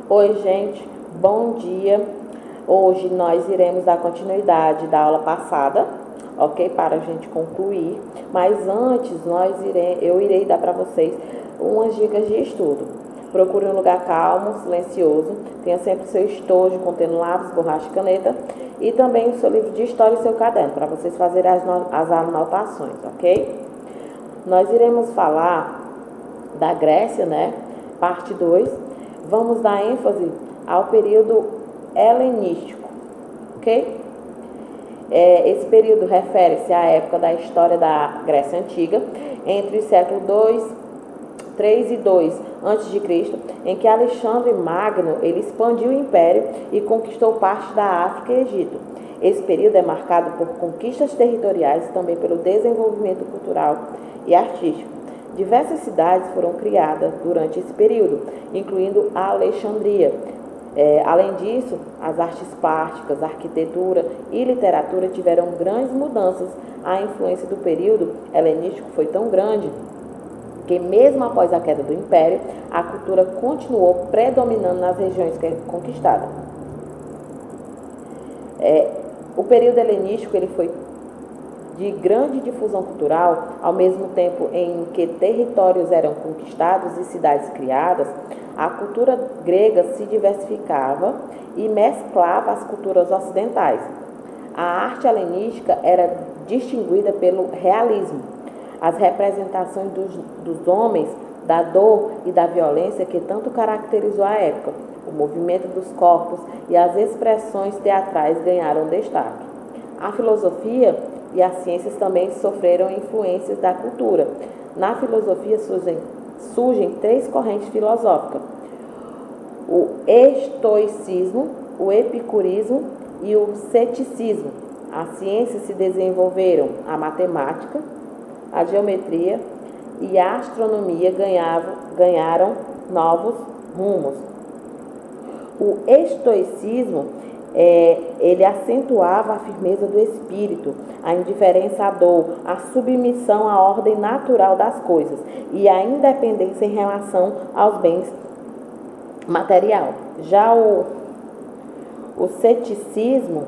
Oi, gente, bom dia. Hoje nós iremos dar continuidade da aula passada, ok? Para a gente concluir. Mas antes, eu irei dar para vocês umas dicas de estudo. Procure um lugar calmo, silencioso. Tenha sempre seu estojo contendo lápis, borracha e caneta. E também o seu livro de história e seu caderno, para vocês fazerem as anotações, ok? Nós iremos falar da Grécia, né? Parte 2. Vamos dar ênfase ao período helenístico, ok? Esse período refere-se à época da história da Grécia Antiga, entre os séculos 3 e 2 a.C., em que Alexandre Magno ele expandiu o império e conquistou parte da África e Egito. Esse período é marcado por conquistas territoriais e também pelo desenvolvimento cultural e artístico. Diversas cidades foram criadas durante esse período, incluindo a Alexandria. Além disso, as artes plásticas, arquitetura e literatura tiveram grandes mudanças. A influência do período helenístico foi tão grande que, mesmo após a queda do Império, a cultura continuou predominando nas regiões conquistadas. O período helenístico ele foi de grande difusão cultural, ao mesmo tempo em que territórios eram conquistados e cidades criadas. A cultura grega se diversificava e mesclava as culturas ocidentais. A arte helenística era distinguida pelo realismo, as representações dos homens, da dor e da violência que tanto caracterizou a época. O movimento dos corpos e as expressões teatrais ganharam destaque. A filosofia e as ciências também sofreram influências da cultura. Na filosofia surgem três correntes filosóficas: o estoicismo, o epicurismo e o ceticismo. As ciências se desenvolveram: a matemática, a geometria e a astronomia ganharam novos rumos. O estoicismo ele acentuava a firmeza do espírito, a indiferença à dor, a submissão à ordem natural das coisas e a independência em relação aos bens material. Já o ceticismo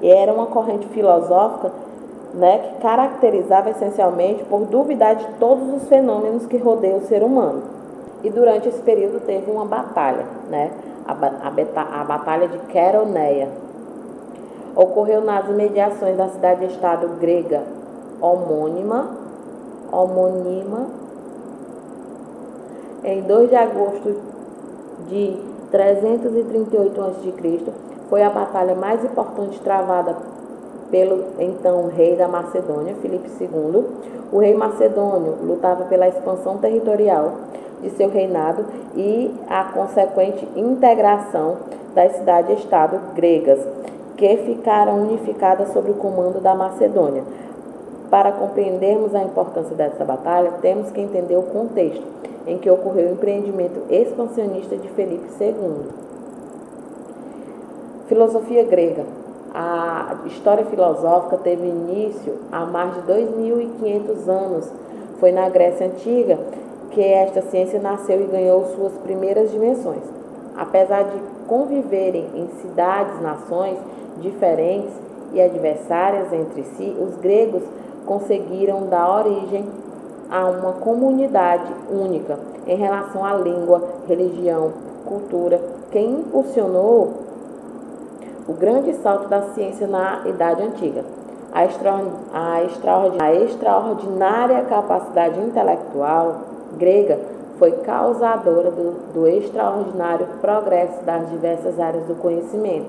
era uma corrente filosófica, né, que caracterizava essencialmente por duvidar de todos os fenômenos que rodeiam o ser humano. E durante esse período teve uma batalha, né? A Batalha de Queroneia. Ocorreu nas imediações da cidade-estado grega homônima, em 2 de agosto de 338 a.C. Foi a batalha mais importante travada pelo então rei da Macedônia, Filipe II. O rei macedônio lutava pela expansão territorial de seu reinado e a consequente integração das cidades-estado gregas, que ficaram unificadas sob o comando da Macedônia. Para compreendermos a importância dessa batalha, temos que entender o contexto em que ocorreu o empreendimento expansionista de Filipe II. Filosofia grega. A história filosófica teve início há mais de 2.500 anos. Foi na Grécia Antiga que esta ciência nasceu e ganhou suas primeiras dimensões. Apesar de conviverem em cidades-nações diferentes e adversárias entre si, os gregos conseguiram dar origem a uma comunidade única em relação à língua, religião, cultura, que impulsionou o grande salto da ciência na Idade Antiga. A extraordinária capacidade intelectual grega foi causadora do extraordinário progresso das diversas áreas do conhecimento,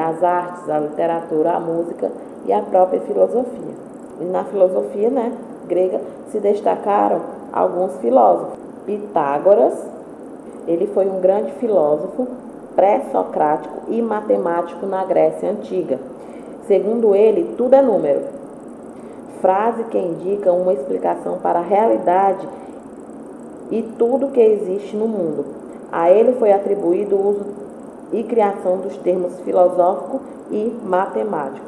as artes, a literatura, a música e a própria filosofia. E na filosofia, né, grega se destacaram alguns filósofos. Pitágoras, ele foi um grande filósofo pré-socrático e matemático na Grécia Antiga. Segundo ele, tudo é número. Frase que indica uma explicação para a realidade e tudo que existe no mundo. A ele foi atribuído o uso e criação dos termos filosófico e matemático.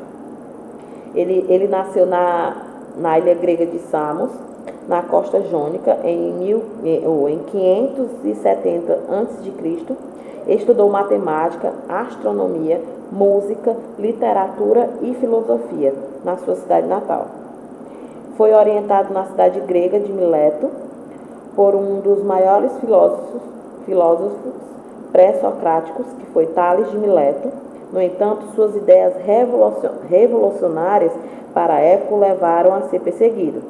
Ele nasceu na ilha grega de Samos, na costa jônica, em 570 a.C., estudou matemática, astronomia, música, literatura e filosofia na sua cidade natal. Foi orientado na cidade grega de Mileto por um dos maiores filósofos pré-socráticos, que foi Tales de Mileto. No entanto, suas ideias revolucionárias para a época o levaram a ser perseguido.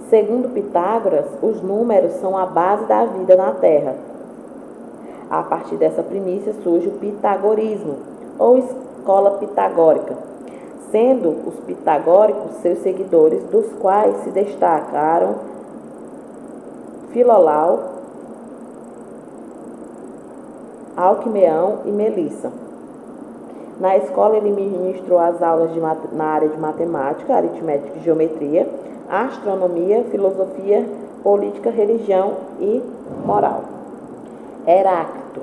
Segundo Pitágoras, os números são a base da vida na Terra. A partir dessa premissa surge o pitagorismo, ou escola pitagórica, sendo os pitagóricos seus seguidores, dos quais se destacaram Filolau, Alquimeão e Melissa. Na escola ele ministrou as aulas na área de matemática, aritmética e geometria, astronomia, filosofia, política, religião e moral. Heráclito,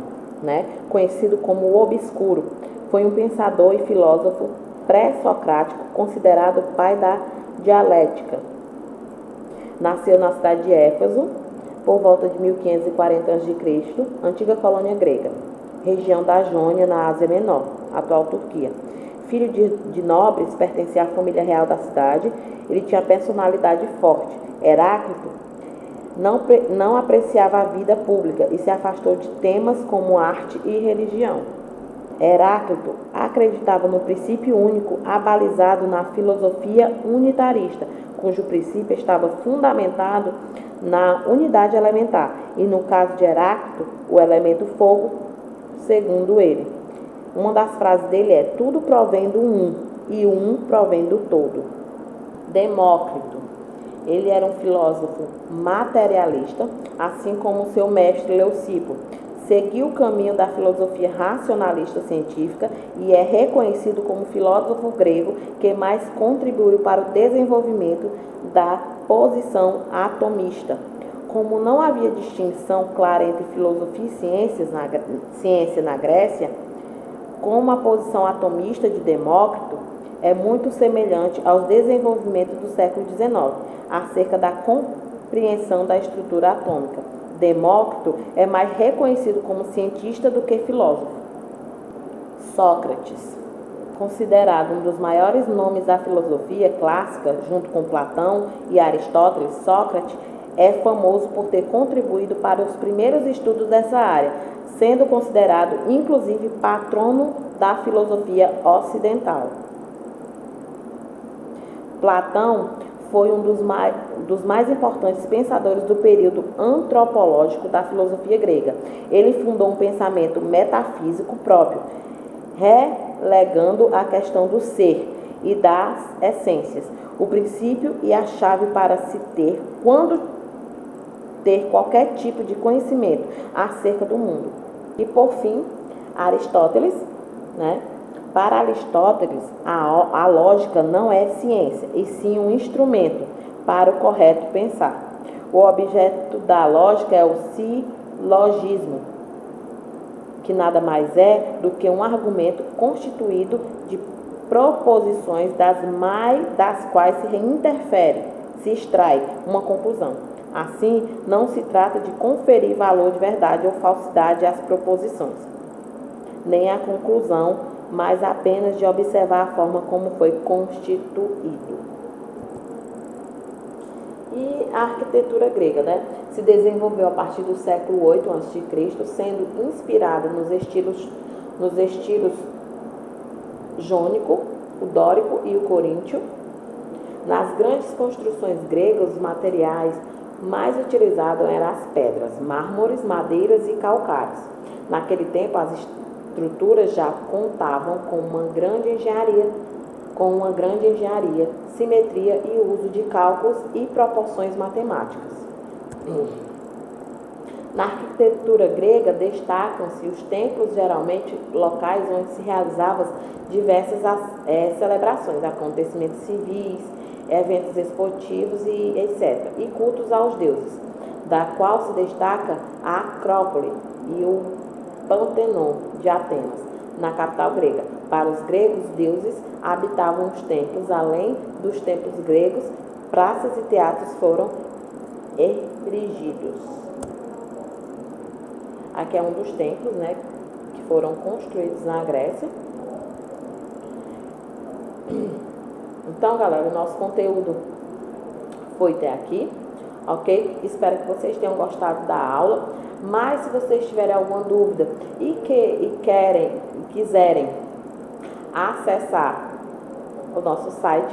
conhecido como o Obscuro, foi um pensador e filósofo pré-socrático, considerado o pai da dialética. Nasceu na cidade de Éfeso, por volta de 1540 a.C., antiga colônia grega, região da Jônia, na Ásia Menor, atual Turquia. Filho de nobres, pertencia à família real da cidade. Ele tinha personalidade forte. Heráclito não apreciava a vida pública e se afastou de temas como arte e religião. Heráclito acreditava no princípio único, abalizado na filosofia unitarista, cujo princípio estava fundamentado na unidade elementar, e no caso de Heráclito, o elemento fogo, segundo ele. Uma das frases dele é: tudo provém do um, e o um provém do todo. Demócrito. Ele era um filósofo materialista, assim como seu mestre Leucipo. Seguiu o caminho da filosofia racionalista científica e é reconhecido como filósofo grego que mais contribuiu para o desenvolvimento da posição atomista. Como não havia distinção clara entre filosofia e ciência na Grécia, como a posição atomista de Demócrito é muito semelhante aos desenvolvimentos do século XIX, acerca da compreensão da estrutura atômica. Demócrito é mais reconhecido como cientista do que filósofo. Sócrates, considerado um dos maiores nomes da filosofia clássica, junto com Platão e Aristóteles, Sócrates é famoso por ter contribuído para os primeiros estudos dessa área, sendo considerado inclusive patrono da filosofia ocidental. Platão foi um dos mais importantes pensadores do período antropológico da filosofia grega. Ele fundou um pensamento metafísico próprio, relegando a questão do ser e das essências, o princípio e a chave para se ter quando ter qualquer tipo de conhecimento acerca do mundo. E por fim, Aristóteles, Para Aristóteles, a lógica não é ciência, e sim um instrumento para o correto pensar. O objeto da lógica é o silogismo, que nada mais é do que um argumento constituído de proposições das quais se interfere, se extrai uma conclusão. Assim, não se trata de conferir valor de verdade ou falsidade às proposições, nem à conclusão, mas apenas de observar a forma como foi constituído. E a arquitetura grega, se desenvolveu a partir do século 8 a.C., sendo inspirada nos estilos jônico, o dórico e o coríntio. Nas grandes construções gregas, os materiais mais utilizados eram as pedras, mármores, madeiras e calcários. Naquele tempo, as estruturas já contavam com uma grande engenharia, simetria e uso de cálculos e proporções matemáticas. Na arquitetura grega destacam-se os templos, geralmente locais onde se realizavam diversas celebrações, acontecimentos civis, eventos esportivos e etc. e cultos aos deuses, da qual se destaca a Acrópole e o Pantenon de Atenas. na capital grega. Para os gregos, deuses habitavam os templos. Além dos templos gregos, praças e teatros foram erigidos. Aqui é um dos templos, né, que foram construídos na Grécia. Então, galera, o nosso conteúdo foi até aqui, ok? Espero que vocês tenham gostado da aula. Mas se vocês tiverem alguma dúvida e quiserem acessar o nosso site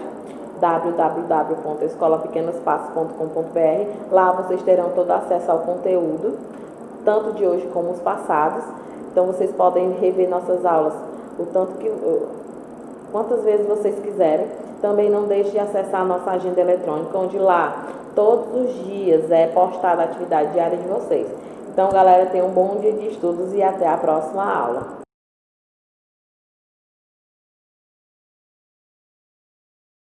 www.escolapequenospassos.com.br, lá vocês terão todo acesso ao conteúdo, tanto de hoje como os passados. Então vocês podem rever nossas aulas quantas vezes vocês quiserem. Também não deixe de acessar a nossa agenda eletrônica, onde lá todos os dias é postada a atividade diária de vocês. Então, galera, tenham um bom dia de estudos e até a próxima aula.